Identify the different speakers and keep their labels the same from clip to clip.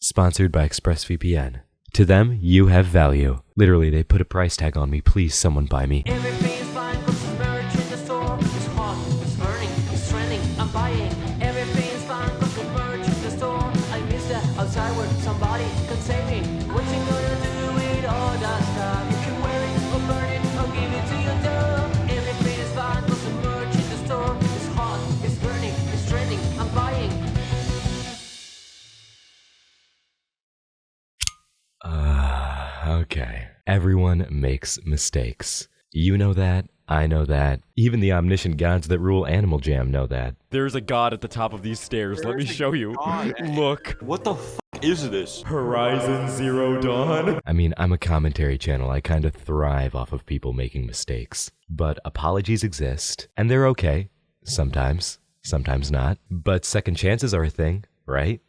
Speaker 1: Sponsored by ExpressVPN. To them, you have value. Literally, they put a price tag on me. Please, someone buy me.
Speaker 2: Everything is fine, cause the merch in the store is hot, it's burning, it's trending, I'm buying. Everything is fine, cause the merch in the store. I miss the outside world, somebody can save me. What you gonna do with all that stuff? You can wear it or burn it or give it to your dog. Everything is fine, cause the merch in the store is hot, it's burning, it's trending, I'm buying.
Speaker 1: Okay. Everyone makes mistakes. You know that. I know that. Even the omniscient gods that rule Animal Jam know that.
Speaker 3: There's a god at the top of these stairs. Let me show you. Look.
Speaker 4: What the f is this?
Speaker 3: Horizon Zero Dawn.
Speaker 1: I mean, I'm a commentary channel. I kind of thrive off of people making mistakes. But apologies exist, and they're okay. Sometimes. Sometimes not. But second chances are a thing, right?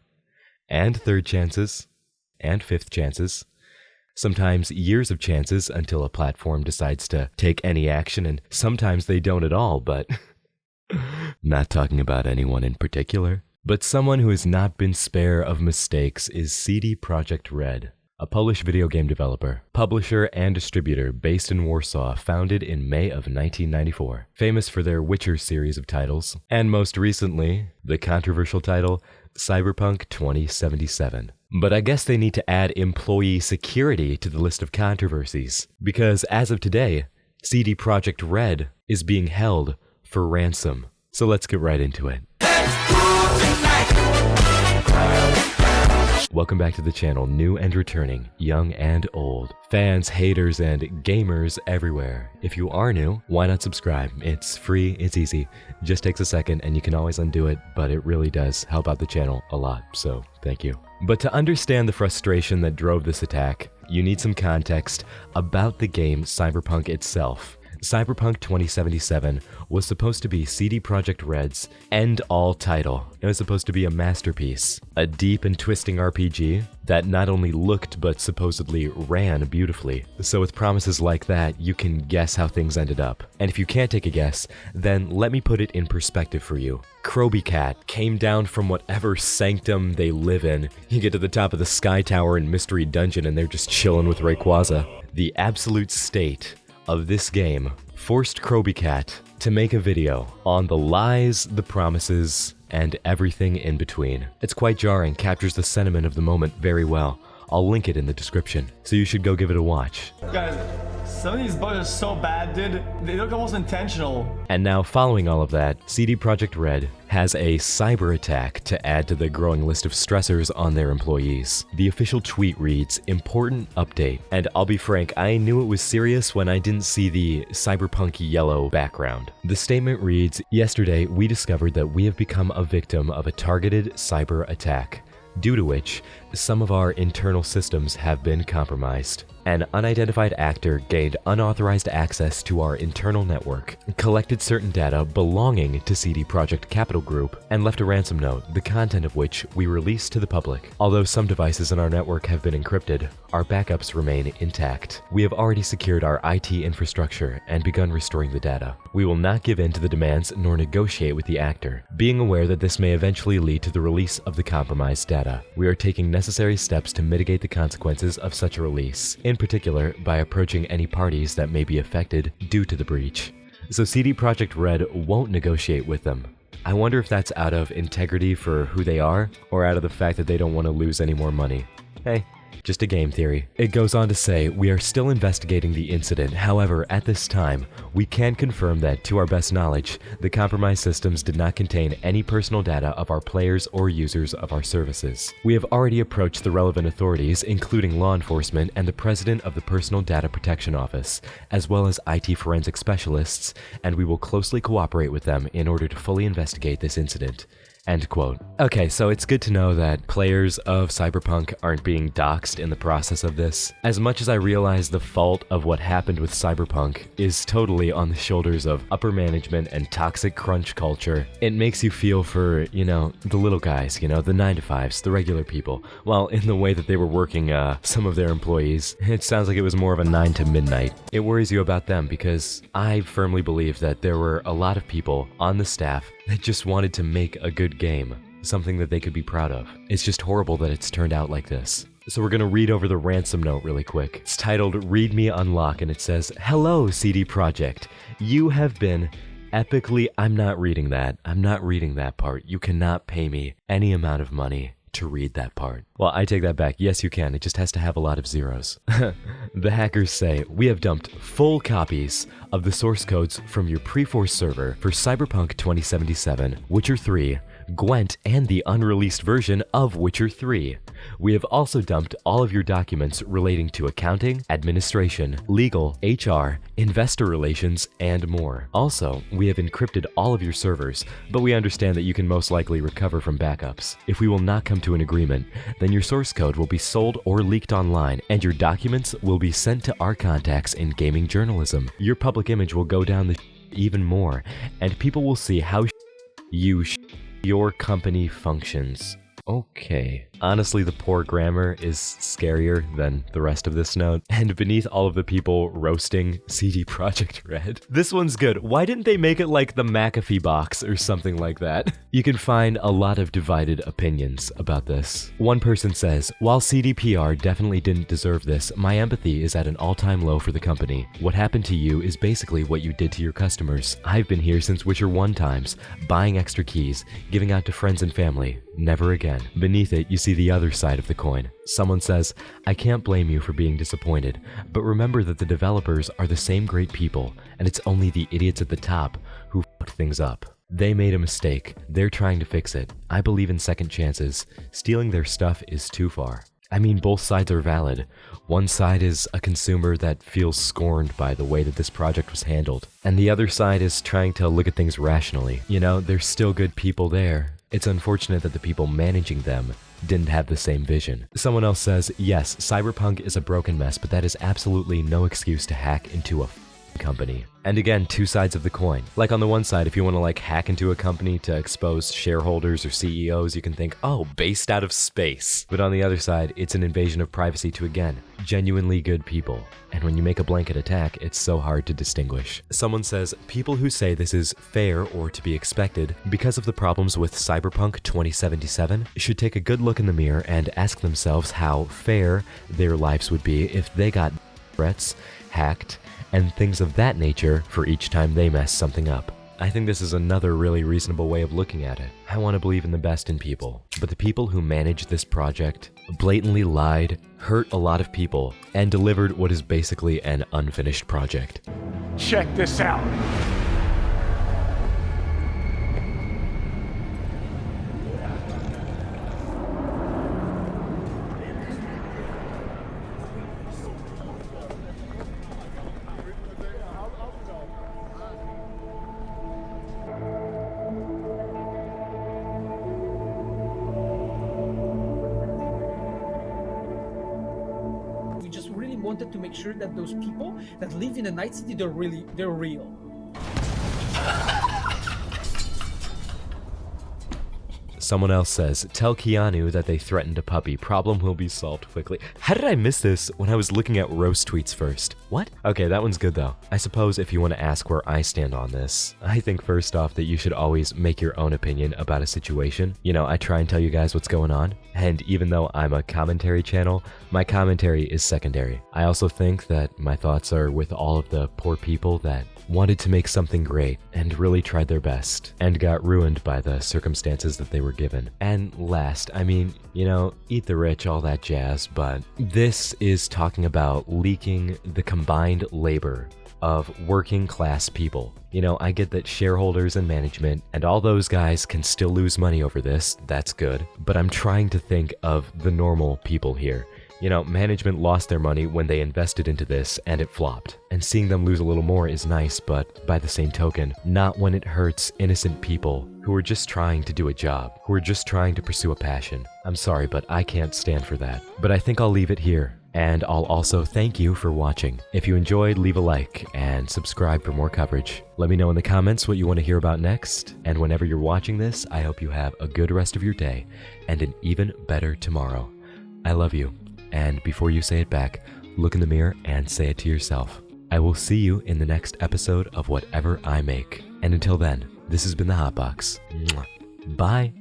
Speaker 1: And third chances. And fifth chances. Sometimes years of chances until a platform decides to take any action, and sometimes they don't at all, but not talking about anyone in particular. But someone who has not been spare of mistakes is CDProjekt Red, a Polish video game developer, publisher, and distributor based in Warsaw, founded in May of 1994, famous for their Witcher series of titles, and most recently, the controversial title Cyberpunk 2077. But I guess they need to add employee security to the list of controversies, because as of today, CDProjekt Red is being held for ransom. So let's get right into it. Welcome back to the channel, new and returning, young and old, fans, haters, and gamers everywhere. If you are new, why not subscribe? It's free, it's easy, just takes a second and you can always undo it, but it really does help out the channel a lot, so thank you. But to understand the frustration that drove this attack, you need some context about the game Cyberpunk itself. Cyberpunk 2077 was supposed to be CDProjekt Red's end-all title. It was supposed to be a masterpiece, a deep and twisting RPG that not only looked but supposedly ran beautifully. So with promises like that, you can guess how things ended up. And if you can't take a guess, then let me put it in perspective for you. Crowbcat came down from whatever sanctum they live in. You get to the top of the Sky Tower in Mystery Dungeon and they're just chilling with Rayquaza. The absolute state of this game forced Crowbcat to make a video on the lies, the promises, and everything in between. It's quite jarring, captures the sentiment of the moment very well. I'll link it in the description, so you should go give it a watch.
Speaker 5: Guys, some of these bugs are so bad, dude. They look almost intentional.
Speaker 1: And now, following all of that, CDProjekt Red has a cyber attack to add to the growing list of stressors on their employees. The official tweet reads, "Important update." And I'll be frank, I knew it was serious when I didn't see the cyberpunk yellow background. The statement reads, "Yesterday, we discovered that we have become a victim of a targeted cyber attack, due to which some of our internal systems have been compromised. An unidentified actor gained unauthorized access to our internal network, collected certain data belonging to CDProjekt Capital Group, and left a ransom note, the content of which we released to the public. Although some devices in our network have been encrypted, our backups remain intact. We have already secured our IT infrastructure and begun restoring the data. We will not give in to the demands nor negotiate with the actor, being aware that this may eventually lead to the release of the compromised data. We are taking necessary steps to mitigate the consequences of such a release, in particular by approaching any parties that may be affected due to the breach." So CDProjekt Red won't negotiate with them. I wonder if that's out of integrity for who they are, or out of the fact that they don't want to lose any more money. Hey, just a game theory. It goes on to say, "We are still investigating the incident. However, at this time, we can confirm that, to our best knowledge, the compromised systems did not contain any personal data of our players or users of our services. We have already approached the relevant authorities, including law enforcement and the president of the Personal Data Protection Office, as well as IT forensic specialists, and we will closely cooperate with them in order to fully investigate this incident." End quote. Okay, so it's good to know that players of Cyberpunk aren't being doxxed in the process of this. As much as I realize the fault of what happened with Cyberpunk is totally on the shoulders of upper management and toxic crunch culture, it makes you feel for, the little guys, the 9-to-5s, the regular people. Well, in the way that they were working some of their employees, it sounds like it was more of a 9 to midnight. It worries you about them because I firmly believe that there were a lot of people on the staff that just wanted to make a good game. something that they could be proud of. It's just horrible that it's turned out like this. So we're gonna read over the ransom note really quick. It's titled Read Me Unlock, and it says, "Hello, CD Projekt. You have been epically..." I'm not reading that. I'm not reading that part. You cannot pay me any amount of money to read that part. Well, I take that back. Yes, you can. It just has to have a lot of zeros. The hackers say, "We have dumped full copies of the source codes from your pre-force server for Cyberpunk 2077, Witcher 3, Gwent, and the unreleased version of Witcher 3. We have also dumped all of your documents relating to accounting, administration, legal, HR, investor relations, and more. Also, we have encrypted all of your servers, but we understand that you can most likely recover from backups. If we will not come to an agreement, then your source code will be sold or leaked online, and your documents will be sent to our contacts in gaming journalism. Your public image will go down the even more, and people will see how your company functions." Okay. Honestly, the poor grammar is scarier than the rest of this note. And beneath all of the people roasting CD Projekt Red, this one's good. Why didn't they make it like the McAfee box or something like that? You can find a lot of divided opinions about this. One person says, "While CDPR definitely didn't deserve this, my empathy is at an all-time low for the company. What happened to you is basically what you did to your customers. I've been here since Witcher 1 times, buying extra keys, giving out to friends and family. Never again." Beneath it, you see the other side of the coin. Someone says, "I can't blame you for being disappointed, but remember that the developers are the same great people, and it's only the idiots at the top who fucked things up. They made a mistake. They're trying to fix it. I believe in second chances. Stealing their stuff is too far." I mean, both sides are valid. One side is a consumer that feels scorned by the way that this project was handled, and the other side is trying to look at things rationally. You know, there's still good people there. It's unfortunate that the people managing them didn't have the same vision. Someone else says, "Yes, Cyberpunk is a broken mess, but that is absolutely no excuse to hack into a company." And again, two sides of the coin. Like on the one side, if you want to like hack into a company to expose shareholders or CEOs, you can think, oh, based out of space. But on the other side, it's an invasion of privacy to, again, genuinely good people. And when you make a blanket attack, it's so hard to distinguish. Someone says, "People who say this is fair or to be expected because of the problems with Cyberpunk 2077 should take a good look in the mirror and ask themselves how fair their lives would be if they got threats, hacked, and things of that nature for each time they mess something up." I think this is another really reasonable way of looking at it. I want to believe in the best in people, but the people who managed this project blatantly lied, hurt a lot of people, and delivered what is basically an unfinished project.
Speaker 4: Check this out.
Speaker 6: We just really wanted to make sure that those people that live in the Night City, they're real.
Speaker 1: Someone else says, "Tell Keanu that they threatened a puppy. Problem will be solved quickly." How did I miss this when I was looking at roast tweets first? What? Okay, that one's good though. I suppose if you want to ask where I stand on this, I think first off that you should always make your own opinion about a situation. You know, I try and tell you guys what's going on, and even though I'm a commentary channel, my commentary is secondary. I also think that my thoughts are with all of the poor people that wanted to make something great and really tried their best and got ruined by the circumstances that they were given. And last, I mean, you know, eat the rich, all that jazz, but this is talking about leaking the combined labor of working class people. You know, I get that shareholders and management and all those guys can still lose money over this, that's good, but I'm trying to think of the normal people here. You know, management lost their money when they invested into this and it flopped. And seeing them lose a little more is nice, but by the same token, not when it hurts innocent people who are just trying to do a job, who are just trying to pursue a passion. I'm sorry, but I can't stand for that. But I think I'll leave it here. And I'll also thank you for watching. If you enjoyed, leave a like and subscribe for more coverage. Let me know in the comments what you want to hear about next. And whenever you're watching this, I hope you have a good rest of your day and an even better tomorrow. I love you. And before you say it back, look in the mirror and say it to yourself. I will see you in the next episode of whatever I make. And until then, this has been the Hotbox. Mwah. Bye.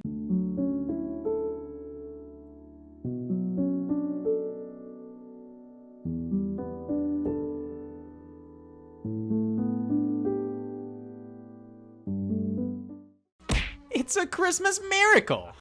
Speaker 4: It's a Christmas miracle.